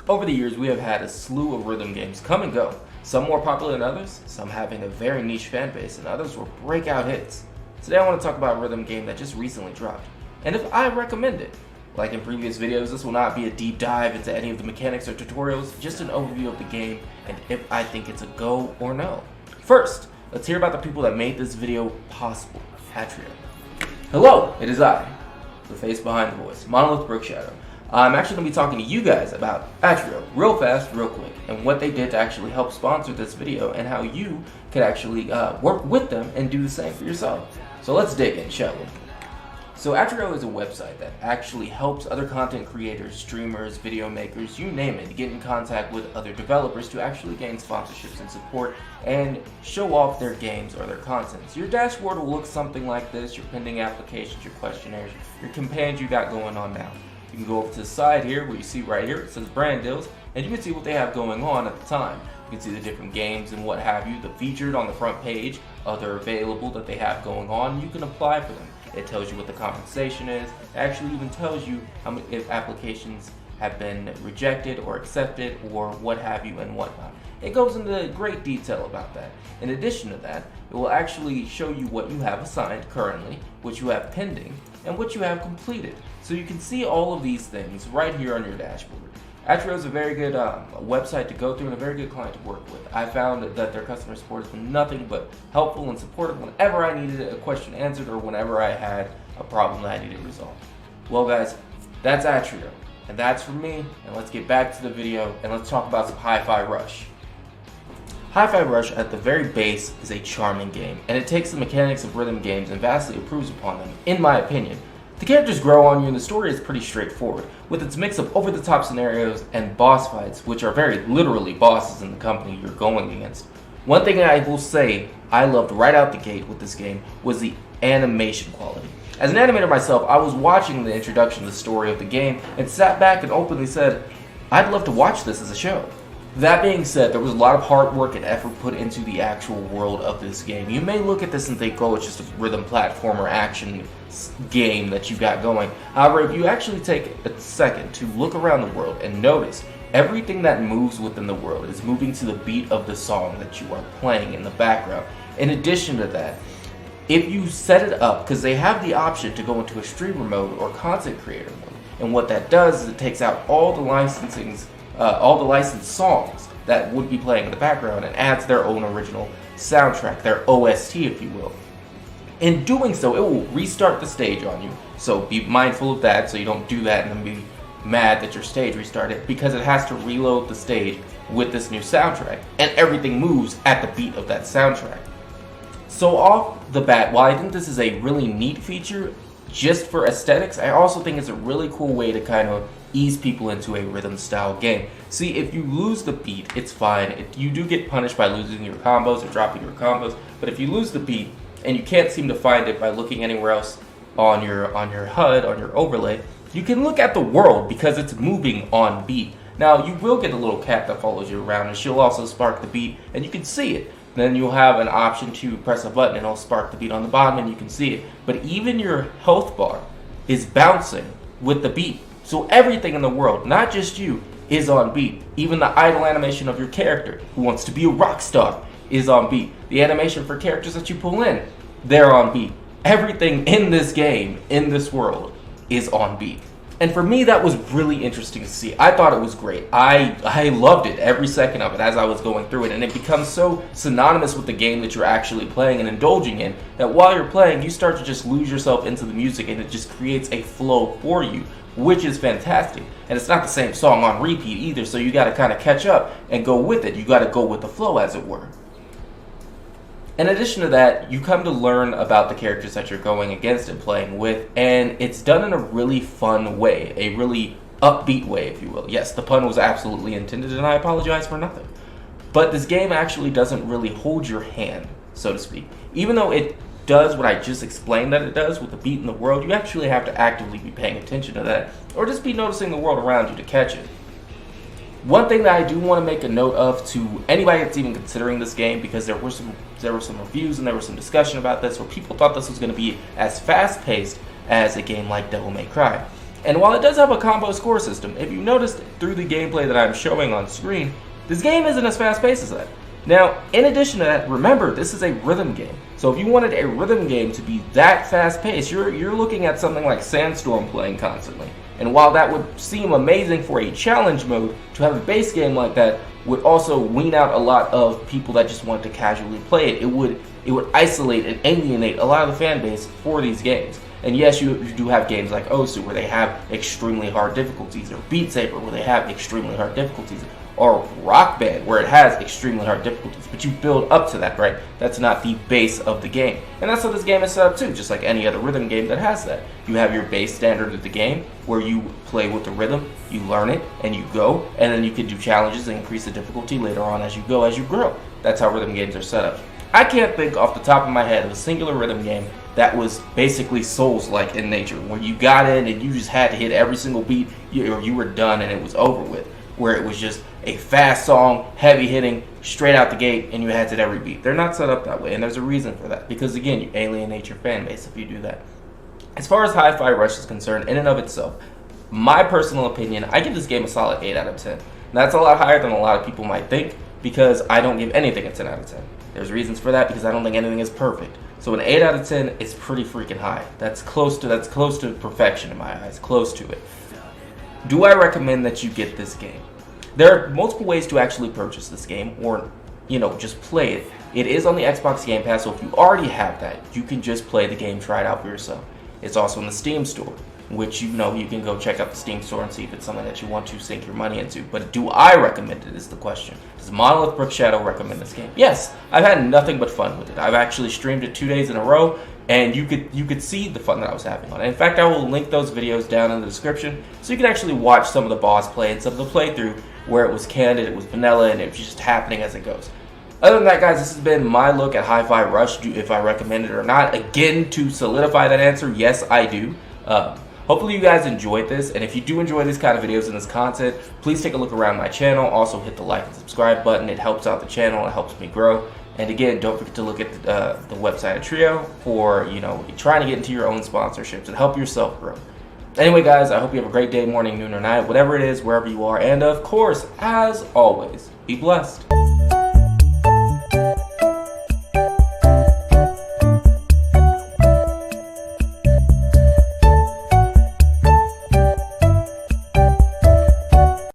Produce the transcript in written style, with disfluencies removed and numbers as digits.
Over the years, we have had a slew of rhythm games come and go, some more popular than others, some having a very niche fan base, and others were breakout hits. Today I want to talk about a rhythm game that just recently dropped, and if I recommend it. Like in previous videos, this will not be a deep dive into any of the mechanics or tutorials, just an overview of the game and if I think it's a go or no. First, let's hear about the people that made this video possible, Atreeyo. Hello, it is I, the face behind the voice, Monolith Brookshadow. I'm actually going to be talking to you guys about Atreeyo, real fast, real quick, and what they did to actually help sponsor this video and how you could actually work with them and do the same for yourself. So let's dig in, shall we? So Atreeyo is a website that actually helps other content creators, streamers, video makers, you name it, get in contact with other developers to actually gain sponsorships and support and show off their games or their content. So your dashboard will look something like this, your pending applications, your questionnaires, your campaigns you got going on now. You can go over to the side here where you see right here, it says brand deals, and you can see what they have going on at the time. You can see the different games and what have you, the featured on the front page, other available that they have going on. You can apply for them. It tells you what the compensation is. It actually even tells you how many if applications have been rejected or accepted or what have you and whatnot. It goes into great detail about that. In addition to that, it will actually show you what you have assigned currently, what you have pending, and what you have completed. So you can see all of these things right here on your dashboard. Atreeyo is a very good website to go through and a very good client to work with. I found that their customer support has been nothing but helpful and supportive whenever I needed a question answered or whenever I had a problem that I needed resolved. Well guys, that's Atreeyo, and that's from me, and let's get back to the video and let's talk about some Hi-Fi Rush. Hi-Fi Rush at the very base is a charming game, and it takes the mechanics of rhythm games and vastly improves upon them, in my opinion. The characters grow on you and the story is pretty straightforward, with its mix of over-the-top scenarios and boss fights, which are very literally bosses in the company you're going against. One thing I will say I loved right out the gate with this game was the animation quality. As an animator myself, I was watching the introduction to the story of the game and sat back and openly said, I'd love to watch this as a show. That being said, there was a lot of hard work and effort put into the actual world of this game. You may look at this and think, oh, it's just a rhythm platformer action game that you got going. However, if you actually take a second to look around the world and notice everything that moves within the world is moving to the beat of the song that you are playing in the background. In addition to that, if you set it up, because they have the option to go into a streamer mode or content creator mode, and what that does is it takes out all the licensed songs that would be playing in the background and adds their own original soundtrack, their OST if you will. In doing so, it will restart the stage on you, so be mindful of that so you don't do that and then be mad that your stage restarted, because it has to reload the stage with this new soundtrack and everything moves at the beat of that soundtrack. So off the bat, while I think this is a really neat feature just for aesthetics, I also think it's a really cool way to kind of ease people into a rhythm style game. See, if you lose the beat, it's fine. You do get punished by losing your combos or dropping your combos, but if you lose the beat and you can't seem to find it by looking anywhere else on your HUD, on your overlay, you can look at the world because it's moving on beat. Now, you will get a little cat that follows you around and she'll also spark the beat and you can see it. Then you'll have an option to press a button and it'll spark the beat on the bottom and you can see it. But even your health bar is bouncing with the beat. So everything in the world, not just you, is on beat. Even the idle animation of your character, who wants to be a rock star, is on beat. The animation for characters that you pull in, they're on beat. Everything in this game, in this world, is on beat. And for me, that was really interesting to see. I thought it was great. I loved it, every second of it as I was going through it. And it becomes so synonymous with the game that you're actually playing and indulging in, that while you're playing, you start to just lose yourself into the music and it just creates a flow for you, which is fantastic. And it's not the same song on repeat either, so you gotta kind of catch up and go with it. You gotta go with the flow, as it were. In addition to that, you come to learn about the characters that you're going against and playing with, and it's done in a really fun way, a really upbeat way, if you will. Yes, the pun was absolutely intended, and I apologize for nothing. But this game actually doesn't really hold your hand, so to speak. Even though it does what I just explained that it does with the beat in the world, you actually have to actively be paying attention to that, or just be noticing the world around you to catch it. One thing that I do want to make a note of to anybody that's even considering this game, because there were some reviews and there was some discussion about this where people thought this was going to be as fast-paced as a game like Devil May Cry. And while it does have a combo score system, if you noticed through the gameplay that I'm showing on screen, this game isn't as fast paced as that. Now, in addition to that, remember, this is a rhythm game. So if you wanted a rhythm game to be that fast paced, you're looking at something like Sandstorm playing constantly. And while that would seem amazing for a challenge mode, to have a base game like that would also wean out a lot of people that just want to casually play it. It would isolate and alienate a lot of the fan base for these games. And yes, you do have games like Osu where they have extremely hard difficulties, or Beat Saber where they have extremely hard difficulties, or Rock Band where it has extremely hard difficulties, but you build up to that, right? That's not the base of the game. And that's how this game is set up too, just like any other rhythm game that has that. You have your base standard of the game where you play with the rhythm, you learn it, and you go, and then you can do challenges and increase the difficulty later on as you go, as you grow. That's how rhythm games are set up. I can't think off the top of my head of a singular rhythm game that was basically Souls-like in nature, where you got in and you just had to hit every single beat, or you were done and it was over with. Where it was just a fast song, heavy hitting, straight out the gate, and you had to hit every beat. They're not set up that way, and there's a reason for that. Because again, you alienate your fan base if you do that. As far as Hi-Fi Rush is concerned, in and of itself, my personal opinion, I give this game a solid 8 out of 10. And that's a lot higher than a lot of people might think, because I don't give anything a 10 out of 10. There's reasons for that, because I don't think anything is perfect. So an 8 out of 10 is pretty freaking high. That's close to perfection in my eyes, close to it. Do I recommend that you get this game? There are multiple ways to actually purchase this game, or, just play it. It is on the Xbox Game Pass, so if you already have that, you can just play the game, try it out for yourself. It's also in the Steam store, which you can go check out the Steam store and see if it's something that you want to sink your money into. But do I recommend it is the question. Does Monolith Brook Shadow recommend this game? Yes, I've had nothing but fun with it. I've actually streamed it 2 days in a row, and you could see the fun that I was having on it. In fact, I will link those videos down in the description, so you can actually watch some of the boss play and some of the playthrough where it was candid, it was vanilla, and it was just happening as it goes. Other than that, guys, this has been my look at Hi-Fi Rush, if I recommend it or not. Again, to solidify that answer, yes, I do. Hopefully you guys enjoyed this, and if you do enjoy these kind of videos and this content, please take a look around my channel. Also hit the like and subscribe button. It helps out the channel, it helps me grow. And again, don't forget to look at the website Atreeyo for trying to get into your own sponsorships and help yourself grow. Anyway, guys, I hope you have a great day, morning, noon, or night, whatever it is, wherever you are. And of course, as always, be blessed.